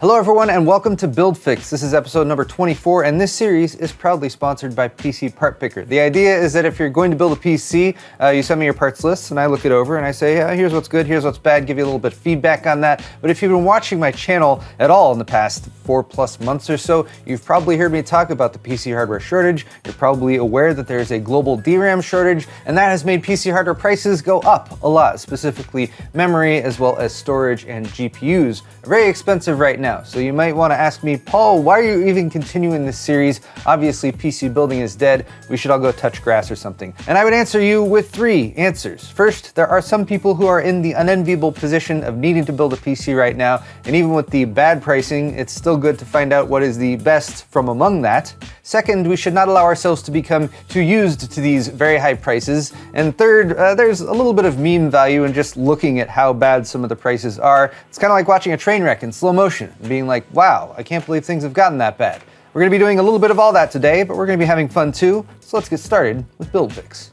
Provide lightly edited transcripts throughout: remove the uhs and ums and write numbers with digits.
Hello everyone and welcome to Build Fix. This is episode number 24 and this series is proudly sponsored by PCPartPicker. The idea is that if you're going to build a PC, you send me your parts lists and I look it over and I say, yeah, here's what's good, here's what's bad, give you a little bit of feedback on that. But if you've been watching my channel at all in the past 4+ months or so, you've probably heard me talk about the PC hardware shortage. You're probably aware that there's a global DRAM shortage and that has made PC hardware prices go up a lot, specifically memory as well as storage and GPUs. Very expensive right now. So you might want to ask me, Paul, why are you even continuing this series? Obviously PC building is dead. We should all go touch grass or something. And I would answer you with 3 answers. First, there are some people who are in the unenviable position of needing to build a PC right now. And even with the bad pricing, it's still good to find out what is the best from among that. Second, we should not allow ourselves to become too used to these very high prices. And third, there's a little bit of meme value in just looking at how bad some of the prices are. It's kind of like watching a train wreck in slow motion and being like, wow, I can't believe things have gotten that bad. We're going to be doing a little bit of all that today, but we're going to be having fun too. So let's get started with Build Fix.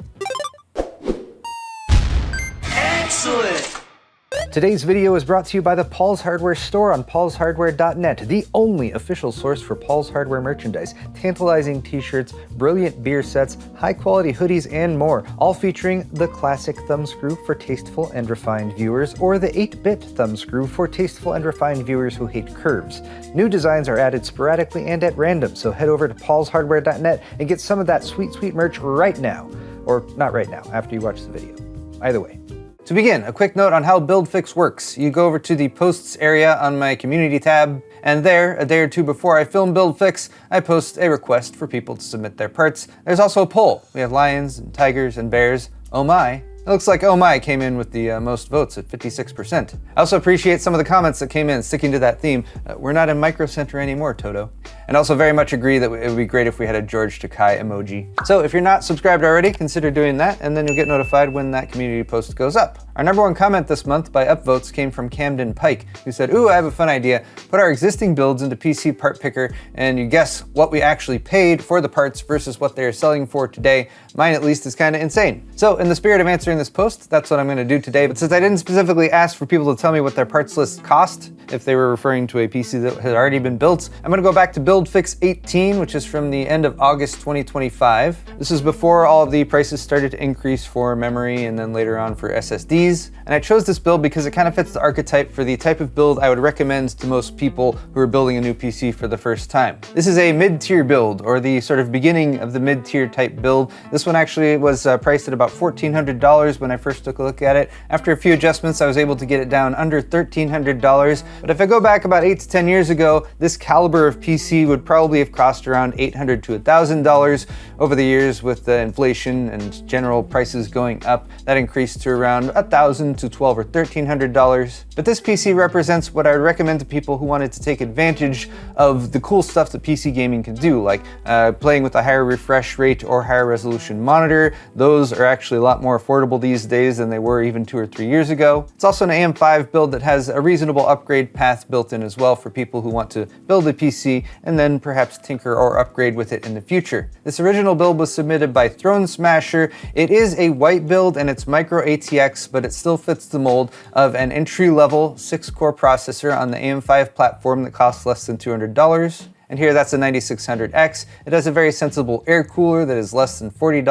Excellent! Today's video is brought to you by the Paul's Hardware store on paulshardware.net, the only official source for Paul's Hardware merchandise. Tantalizing t-shirts, brilliant beer sets, high-quality hoodies, and more, all featuring the classic thumbscrew for tasteful and refined viewers, or the 8-bit thumbscrew for tasteful and refined viewers who hate curves. New designs are added sporadically and at random, so head over to paulshardware.net and get some of that sweet, sweet merch right now. Or not right now, after you watch the video. Either way. To begin, a quick note on how Build Fix works. You go over to the posts area on my community tab, and there, a day or two before I film Build Fix, I post a request for people to submit their parts. There's also a poll. We have lions and tigers and bears. Oh my. It looks like Oh My came in with the most votes at 56%. I also appreciate some of the comments that came in sticking to that theme. We're not in Micro Center anymore, Toto. And also very much agree that it would be great if we had a George Takei emoji. So if you're not subscribed already, consider doing that, and then you'll get notified when that community post goes up. Our number 1 comment this month by upvotes came from Camden Pike, who said, ooh, I have a fun idea. Put our existing builds into PCPartPicker, and you guess what we actually paid for the parts versus what they're selling for today. Mine, at least, is kind of insane. So in the spirit of answering this post, that's what I'm going to do today. But since I didn't specifically ask for people to tell me what their parts list cost, if they were referring to a PC that had already been built, I'm going to go back to Build Fix 18, which is from the end of August 2025. This is before all of the prices started to increase for memory and then later on for SSDs. And I chose this build because it kind of fits the archetype for the type of build I would recommend to most people who are building a new PC for the first time. This is a mid-tier build, or the sort of beginning of the mid-tier type build. This one actually was priced at about $1,400 when I first took a look at it. After a few adjustments, I was able to get it down under $1,300. But if I go back about 8 to 10 years ago, this caliber of PC would probably have cost around $800 to $1,000. Over the years, with the inflation and general prices going up, that increased to around $1,000 to $1,200 or $1,300. But this PC represents what I would recommend to people who wanted to take advantage of the cool stuff that PC gaming can do, like playing with a higher refresh rate or higher resolution monitor. Those are actually a lot more affordable these days than they were even 2 or 3 years ago. It's also an AM5 build that has a reasonable upgrade path built in as well for people who want to build a PC and then perhaps tinker or upgrade with it in the future. This original build was submitted by Throne Smasher. It is a white build and it's micro ATX, but it still fits the mold of an entry-level 6-core processor on the AM5 platform that costs less than $200. And here that's a 9600X. It has a very sensible air cooler that is less than $40.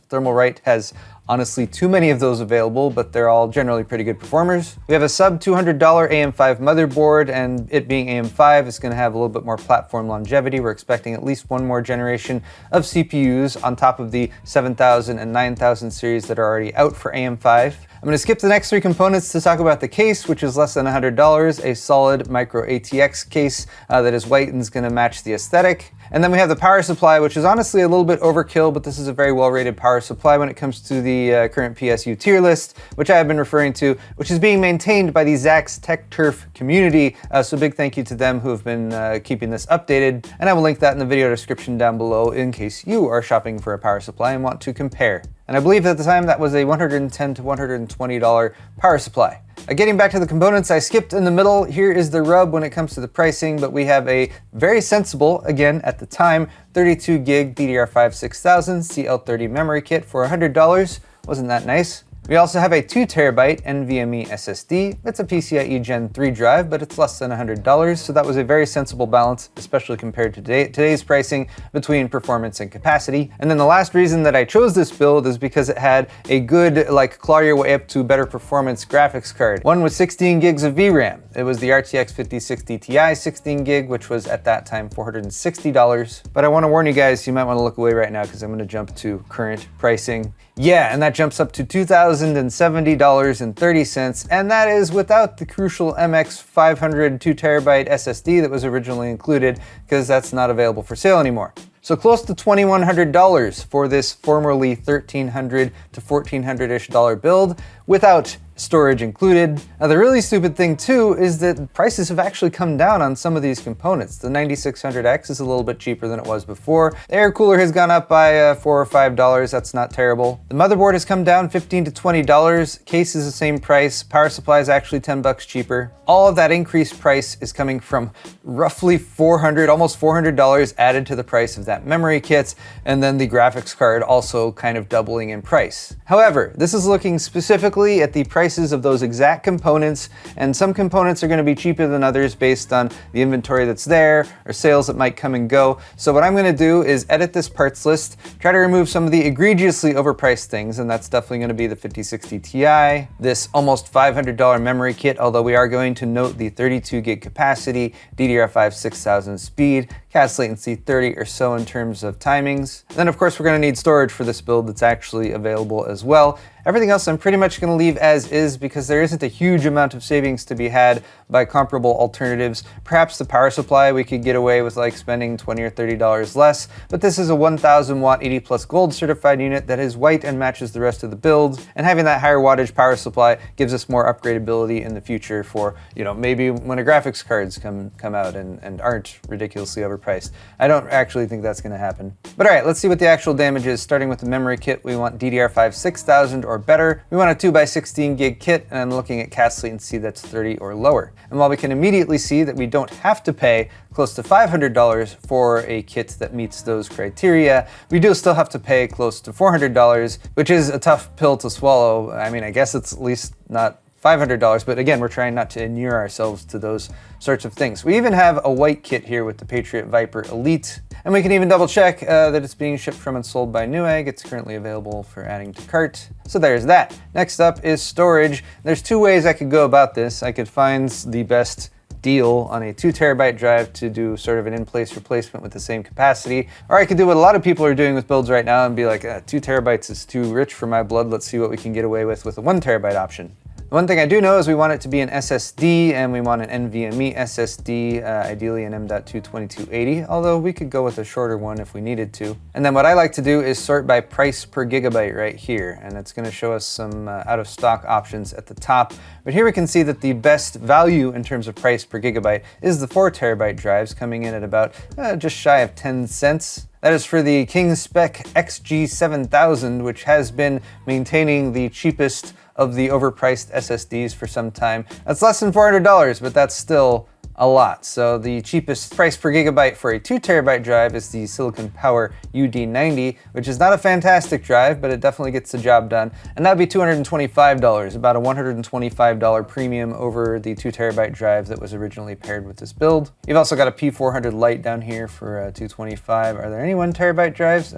Thermalright has honestly too many of those available, but they're all generally pretty good performers. We have a sub $200 AM5 motherboard, and it being AM5 is going to have a little bit more platform longevity. We're expecting at least 1 more generation of CPUs on top of the 7000 and 9000 series that are already out for AM5. I'm going to skip the next 3 components to talk about the case, which is less than $100, a solid micro ATX case that is white and is going to match the aesthetic. And then we have the power supply, which is honestly a little bit overkill, but this is a very well-rated power supply when it comes to the current PSU tier list, which I have been referring to, which is being maintained by the Zach's Tech Turf community. So big thank you to them who have been keeping this updated. And I will link that in the video description down below in case you are shopping for a power supply and want to compare. And I believe at the time that was a $110 to $120 power supply. Getting back to the components, I skipped in the middle. Here is the rub when it comes to the pricing, but we have a very sensible, again at the time, 32 gig DDR5 6000 CL30 memory kit for $100. Wasn't that nice? We also have a 2 terabyte NVMe SSD. It's a PCIe Gen 3 drive, but it's less than $100, so that was a very sensible balance, especially compared to today's pricing between performance and capacity. And then the last reason that I chose this build is because it had a good, like, claw your way up to better performance graphics card. One with 16 gigs of VRAM. It was the RTX 5060 Ti 16 gig, which was at that time $460. But I want to warn you guys, you might want to look away right now because I'm going to jump to current pricing. Yeah, and that jumps up to $2,070.30, and that is without the crucial MX 500 2 terabyte SSD that was originally included, because that's not available for sale anymore. So close to $2,100 for this formerly $1,300 to $1,400-ish build without storage included. Now the really stupid thing too is that prices have actually come down on some of these components. The 9600X is a little bit cheaper than it was before. The air cooler has gone up by $4 or $5. That's not terrible. The motherboard has come down $15 to $20. Case is the same price. Power supply is actually $10 cheaper. All of that increased price is coming from roughly $400, almost $400 added to the price of that memory kit, and then the graphics card also kind of doubling in price. However, this is looking specifically at the prices of those exact components, and some components are going to be cheaper than others based on the inventory that's there or sales that might come and go. So what I'm going to do is edit this parts list, try to remove some of the egregiously overpriced things, and that's definitely going to be the 5060 Ti, this almost $500 memory kit, although we are going to note the 32 gig capacity, DDR5 6000 speed, CAS latency 30 or so in terms of timings. And then of course we're going to need storage for this build that's actually available as well. Everything else I'm pretty much going to leave as is because there isn't a huge amount of savings to be had by comparable alternatives. Perhaps the power supply we could get away with like spending $20 or $30 less, but this is a 1000 watt 80 plus gold certified unit that is white and matches the rest of the build, and having that higher wattage power supply gives us more upgradability in the future for, you know, maybe when a graphics cards come out and aren't ridiculously overpriced. I don't actually think that's going to happen. But all right, let's see what the actual damage is. Starting with the memory kit, we want DDR5 6000 or better. We want a 2x16 gig kit, and I'm looking at CAS latency that's 30 or lower. And while we can immediately see that we don't have to pay close to $500 for a kit that meets those criteria, we do still have to pay close to $400, which is a tough pill to swallow. I mean, I guess it's at least not $500, but again, we're trying not to inure ourselves to those sorts of things. We even have a white kit here with the Patriot Viper Elite, and we can even double check that it's being shipped from and sold by Newegg. It's currently available for adding to cart. So there's that. Next up is storage. There's two ways I could go about this. I could find the best deal on a 2 terabyte drive to do sort of an in-place replacement with the same capacity, or I could do what a lot of people are doing with builds right now and be like, 2 terabytes is too rich for my blood. Let's see what we can get away with a 1 terabyte option. One thing I do know is we want it to be an SSD, and we want an NVMe SSD, ideally an M.2 2280, although we could go with a shorter one if we needed to. And then what I like to do is sort by price per gigabyte right here, and it's going to show us some out-of-stock options at the top. But here we can see that the best value in terms of price per gigabyte is the 4 terabyte drives, coming in at about just shy of 10 cents. That is for the King Spec XG7000, which has been maintaining the cheapest of the overpriced SSDs for some time. That's less than $400, but that's still a lot. So the cheapest price per gigabyte for a 2 terabyte drive is the Silicon Power UD90, which is not a fantastic drive, but it definitely gets the job done. And that'd be $225, about a $125 premium over the 2 terabyte drive that was originally paired with this build. You've also got a P400 Lite down here for $225. Are there any 1 terabyte drives?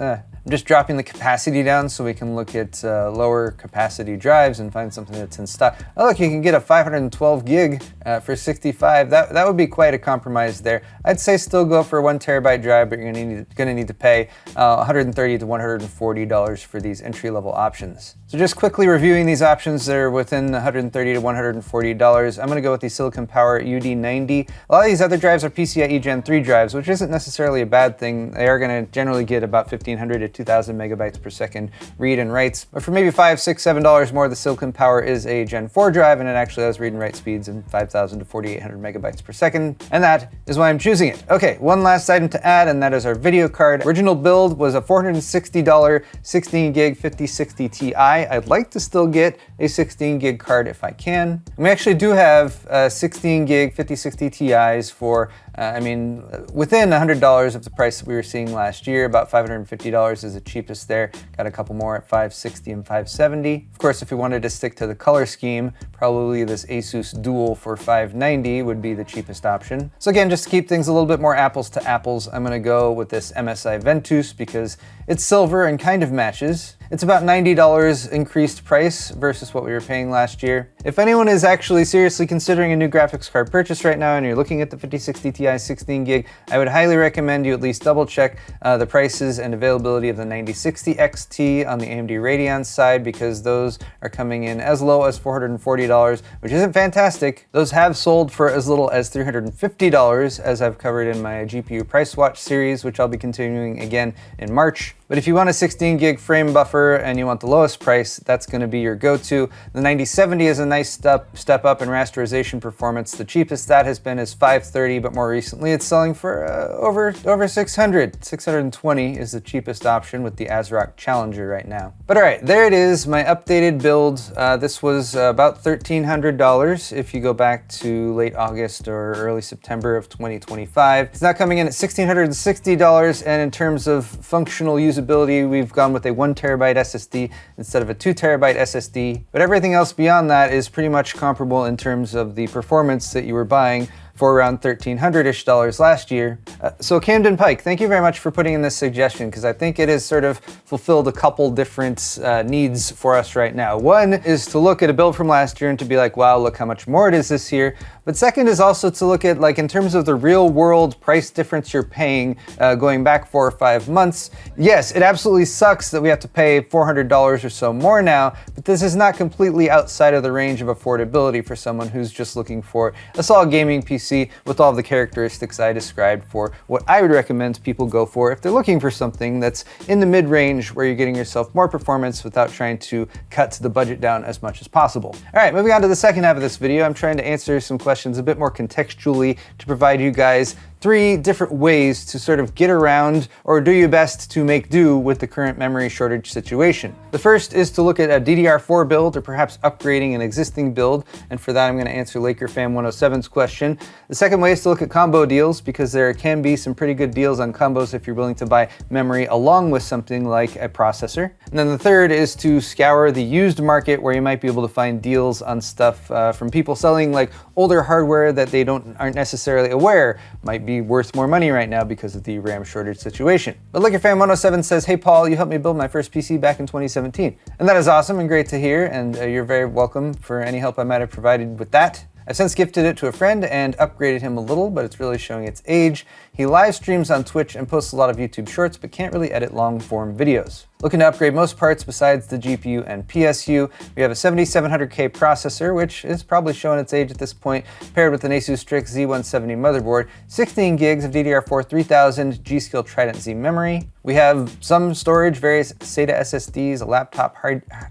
I'm just dropping the capacity down so we can look at lower capacity drives and find something that's in stock. Oh look, you can get a 512 gig for $65. That would be quite a compromise there. I'd say still go for a 1 terabyte drive, but you're gonna need to pay $130 to $140 for these entry-level options. So just quickly reviewing these options, they're within $130 to $140. I'm gonna go with the Silicon Power UD90. A lot of these other drives are PCIe Gen 3 drives, which isn't necessarily a bad thing. They are gonna generally get about 1,500 to 2,000 megabytes per second read and writes. But for maybe $5, $6, $7 more, the Silicon Power is a Gen 4 drive, and it actually has read and write speeds in 5,000 to 4,800 megabytes per second. And that is why I'm choosing it. Okay, one last item to add, and that is our video card. Original build was a $460 16 gig 5060 Ti. I'd like to still get a 16 gig card if I can. And we actually do have 16 gig 5060 Ti's for, within $100 of the price that we were seeing last year. About $550 is the cheapest there. Got a couple more at $560 and $570. Of course, if we wanted to stick to the color scheme, probably this Asus Dual for $590 would be the cheapest option. So again, just to keep things a little bit more apples to apples, I'm gonna go with this MSI Ventus because it's silver and kind of matches. It's about $90 increased price versus what we were paying last year. If anyone is actually seriously considering a new graphics card purchase right now and you're looking at the 5060 Ti 16 gig, I would highly recommend you at least double check the prices and availability of the 9060 XT on the AMD Radeon side, because those are coming in as low as $440, which isn't fantastic. Those have sold for as little as $350, as I've covered in my GPU Price Watch series, which I'll be continuing again in March. But if you want a 16 gig frame buffer and you want the lowest price, that's going to be your go-to. The 9070 is a nice step up in rasterization performance. The cheapest that has been is $530, but more recently it's selling for over $600. $620 is the cheapest option with the ASRock Challenger right now. But all right, there it is, my updated build. This was about $1,300 if you go back to late August or early September of 2025. It's now coming in at $1,660, and in terms of functional usability, we've gone with a 1 terabyte SSD instead of a 2 terabyte SSD. But everything else beyond that is pretty much comparable in terms of the performance that you were buying for around $1,300-ish last year. So Camden Pike, thank you very much for putting in this suggestion, because I think it has sort of fulfilled a couple different needs for us right now. One is to look at a build from last year and to be like, wow, look how much more it is this year. But second is also to look at, like, in terms of the real world price difference you're paying going back 4 or 5 months. Yes, it absolutely sucks that we have to pay $400 or so more now, but this is not completely outside of the range of affordability for someone who's just looking for a solid gaming PC with all of the characteristics I described for what I would recommend people go for if they're looking for something that's in the mid-range where you're getting yourself more performance without trying to cut the budget down as much as possible. All right, moving on to the second half of this video, I'm trying to answer some questions a bit more contextually to provide you guys 3 different ways to sort of get around or do your best to make do with the current memory shortage situation. The first is to look at a DDR4 build or perhaps upgrading an existing build, and for that I'm going to answer LakerFam107's question. The second way is to look at combo deals, because there can be some pretty good deals on combos if you're willing to buy memory along with something like a processor. And then the third is to scour the used market, where you might be able to find deals on stuff from people selling like older hardware that they aren't necessarily aware might be worth more money right now because of the RAM shortage situation. But LakerFam107 says, hey Paul, you helped me build my first PC back in 2017. And that is awesome and great to hear, and you're very welcome for any help I might have provided with that. I've since gifted it to a friend and upgraded him a little, but it's really showing its age. He live streams on Twitch and posts a lot of YouTube shorts, but can't really edit long form videos. Looking to upgrade most parts besides the GPU and PSU. We have a 7700K processor, which is probably showing its age at this point, paired with an Asus Strix Z170 motherboard, 16 gigs of DDR4 3000 G.Skill Trident Z memory. We have some storage, various SATA SSDs, a laptop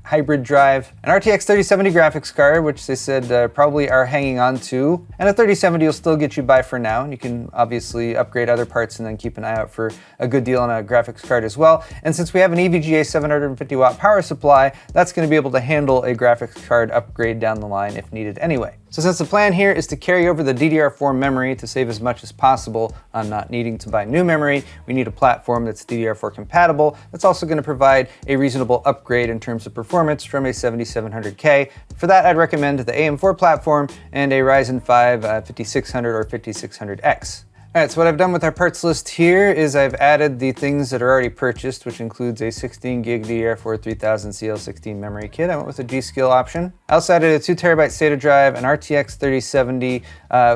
hybrid drive, an RTX 3070 graphics card, which they said probably are hanging on to, and a 3070 will still get you by for now. You can obviously upgrade other parts and then keep an eye out for a good deal on a graphics card as well. And since we have an EVGA 750 watt power supply, that's going to be able to handle a graphics card upgrade down the line if needed anyway. So since the plan here is to carry over the DDR4 memory to save as much as possible on not needing to buy new memory, we need a platform that's DDR4 compatible, that's also going to provide a reasonable upgrade in terms of performance from a 7700K. For that, I'd recommend the AM4 platform and a Ryzen 5 5600 or 5600X. All right, so what I've done with our parts list here is I've added the things that are already purchased, which includes a 16 gig DDR4 3000 CL16 memory kit. I went with a G.Skill option. I also added a 2 terabyte SATA drive, an RTX 3070.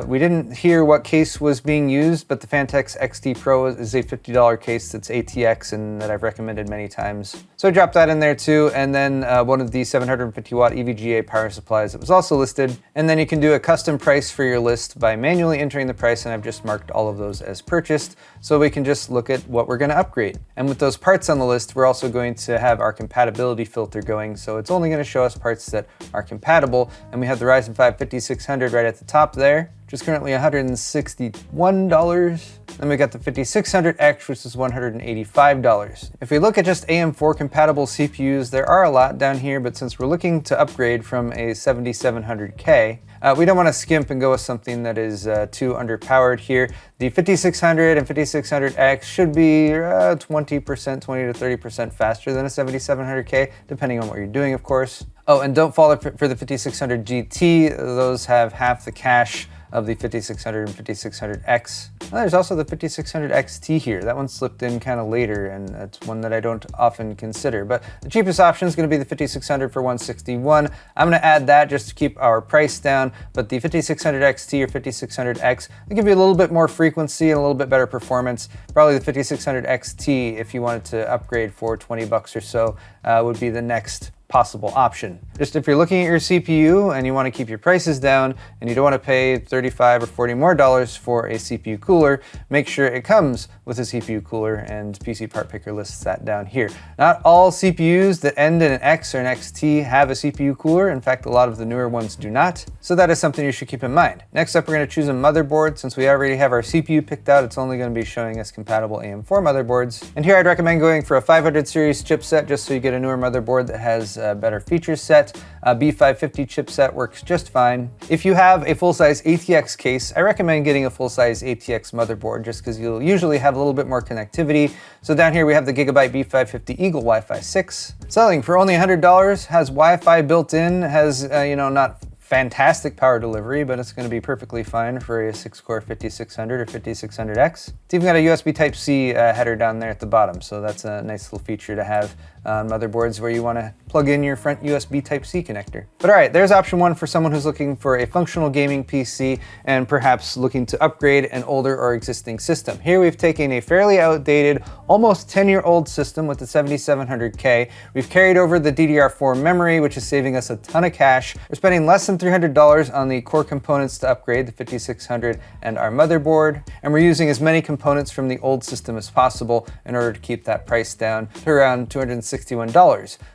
We didn't hear what case was being used, but the Fantex XT Pro is a $50 case that's ATX and that I've recommended many times. So I dropped that in there too, and then one of the 750 watt EVGA power supplies that was also listed. And then you can do a custom price for your list by manually entering the price, and I've just marked all of those as purchased, so we can just look at what we're going to upgrade. And with those parts on the list, we're also going to have our compatibility filter going, so it's only going to show us parts that are compatible. And we have the Ryzen 5 5600 right at the top there. which is currently $161. Then we got the 5600X, which is $185. If we look at just AM4 compatible CPUs, there are a lot down here, but since we're looking to upgrade from a 7700K, we don't want to skimp and go with something that is too underpowered here. The 5600 and 5600X should be 20%, 20 to 30% faster than a 7700K, depending on what you're doing, of course. Oh, and don't fall for the 5600 GT. Those have half the cache of the 5600 and 5600X. Well, there's also the 5600 XT here. That one slipped in kind of later, and that's one that I don't often consider. But the cheapest option is going to be the 5600 for $161. I'm going to add that just to keep our price down. But the 5600 XT or 5600X will give you a little bit more frequency and a little bit better performance. Probably the 5600 XT, if you wanted to upgrade for 20 bucks or so, would be the next possible option. Just if you're looking at your CPU and you want to keep your prices down and you don't want to pay $35 or $40 more for a CPU cooler, make sure it comes with a CPU cooler, and PCPartPicker lists that down here. Not all CPUs that end in an X or an XT have a CPU cooler. In fact, a lot of the newer ones do not. So that is something you should keep in mind. Next up, we're going to choose a motherboard. Since we already have our CPU picked out, it's only going to be showing us compatible AM4 motherboards. And here I'd recommend going for a 500 series chipset, just so you get a newer motherboard that has a better feature set. B550 chipset works just fine. If you have a full-size ATX case, I recommend getting a full-size ATX motherboard just because you'll usually have a little bit more connectivity. So down here we have the Gigabyte B550 Eagle Wi-Fi 6. Selling for only $100, has Wi-Fi built in, has, not fantastic power delivery, but it's going to be perfectly fine for a 6-core 5600 or 5600X. It's even got a USB Type-C header down there at the bottom, so that's a nice little feature to have on motherboards where you want to plug in your front USB Type-C connector. But all right, there's option one for someone who's looking for a functional gaming PC and perhaps looking to upgrade an older or existing system. Here we've taken a fairly outdated, almost 10-year-old system with the 7700K. We've carried over the DDR4 memory, which is saving us a ton of cash. We're spending less than $300 on the core components to upgrade the 5600 and our motherboard, and we're using as many components from the old system as possible in order to keep that price down to around $261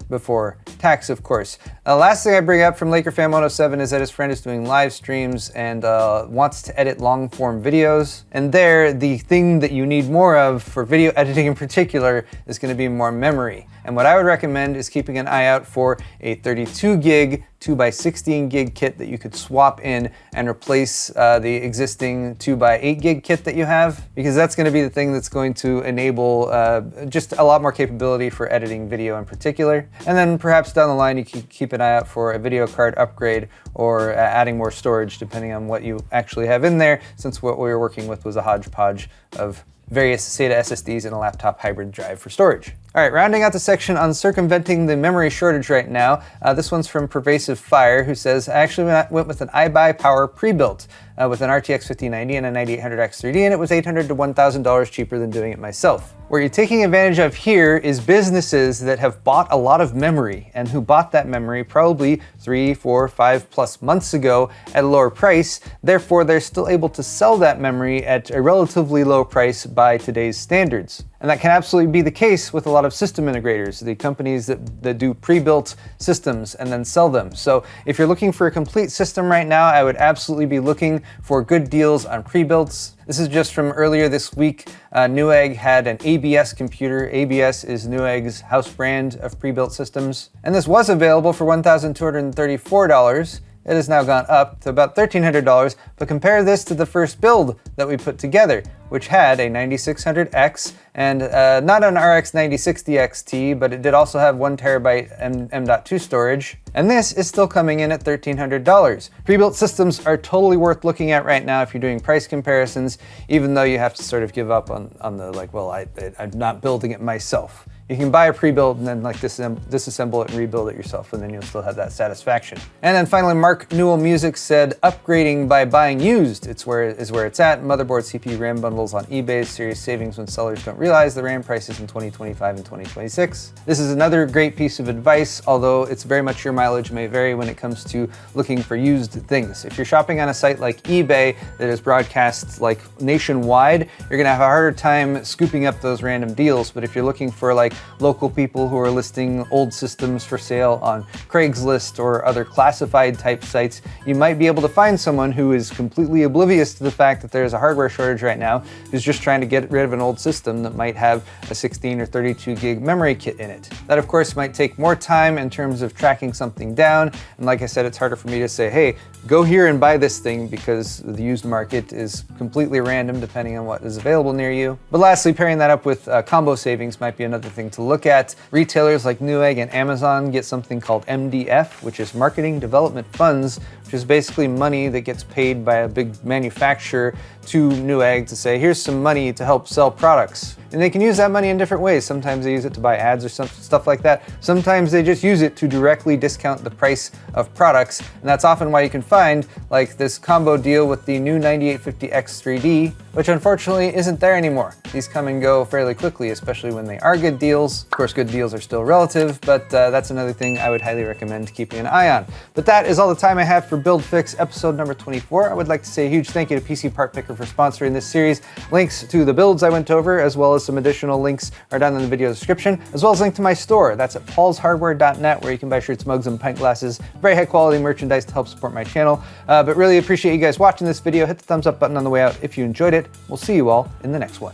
before tax, of course. Last thing I bring up from LakerFan107 is that his friend is doing live streams and wants to edit long-form videos, and there, the thing that you need more of for video editing in particular is going to be more memory. And what I would recommend is keeping an eye out for a 32 gig 2x16 gig kit that you could swap in and replace the existing 2x8 gig kit that you have, because that's going to be the thing that's going to enable just a lot more capability for editing video in particular. And then perhaps down the line you can keep an eye out for a video card upgrade or adding more storage depending on what you actually have in there, since what we were working with was a hodgepodge of various SATA SSDs and a laptop hybrid drive for storage. All right, rounding out the section on circumventing the memory shortage right now, this one's from Pervasive Fire, who says, I actually went with an iBuyPower Prebuilt with an RTX 5090 and a 9800X3D, and it was $800 to $1,000 cheaper than doing it myself. What you're taking advantage of here is businesses that have bought a lot of memory and who bought that memory probably 3, 4, 5+ months ago at a lower price. Therefore, they're still able to sell that memory at a relatively low price by today's standards. And that can absolutely be the case with a lot of system integrators, the companies that do pre-built systems and then sell them. So if you're looking for a complete system right now, I would absolutely be looking for good deals on pre-builts. This is just from earlier this week. Newegg had an ABS computer. ABS is Newegg's house brand of pre-built systems. And this was available for $1,234. It has now gone up to about $1,300, but compare this to the first build that we put together, which had a 9600X and not an RX 9060 XT, but it did also have 1 terabyte M.2 storage. And this is still coming in at $1,300. Pre-built systems are totally worth looking at right now if you're doing price comparisons, even though you have to sort of give up on the like, well, I'm not building it myself. You can buy a pre-built and then like disassemble it and rebuild it yourself, and then you'll still have that satisfaction. And then finally, Mark Newell Music said, upgrading by buying used is where it's at. Motherboard, CPU, RAM bundle, levels on eBay's serious savings when sellers don't realize the RAM prices in 2025 and 2026. This is another great piece of advice, although it's very much your mileage may vary when it comes to looking for used things. If you're shopping on a site like eBay that is broadcast like nationwide, you're gonna have a harder time scooping up those random deals. But if you're looking for like local people who are listing old systems for sale on Craigslist or other classified type sites, you might be able to find someone who is completely oblivious to the fact that there's a hardware shortage right now, who's just trying to get rid of an old system that might have a 16 or 32 gig memory kit in it. That of course might take more time in terms of tracking something down. And like I said, it's harder for me to say, hey, go here and buy this thing, because the used market is completely random depending on what is available near you. But lastly, pairing that up with combo savings might be another thing to look at. Retailers like Newegg and Amazon get something called MDF, which is Marketing Development Funds, which is basically money that gets paid by a big manufacturer to Newegg to say, here's some money to help sell products. And they can use that money in different ways. Sometimes they use it to buy ads or stuff like that. Sometimes they just use it to directly discount the price of products. And that's often why you can find like this combo deal with the new 9850X3D, which unfortunately isn't there anymore. These come and go fairly quickly, especially when they are good deals. Of course, good deals are still relative, but that's another thing I would highly recommend keeping an eye on. But that is all the time I have for Build Fix episode number 24. I would like to say a huge thank you to PCPartPicker for sponsoring this series. Links to the builds I went over, as well as some additional links, are down in the video description, as well as a link to my store. That's at paulshardware.net, where you can buy shirts, mugs, and pint glasses. Very high quality merchandise to help support my channel. But really appreciate you guys watching this video. Hit the thumbs up button on the way out if you enjoyed it. We'll see you all in the next one.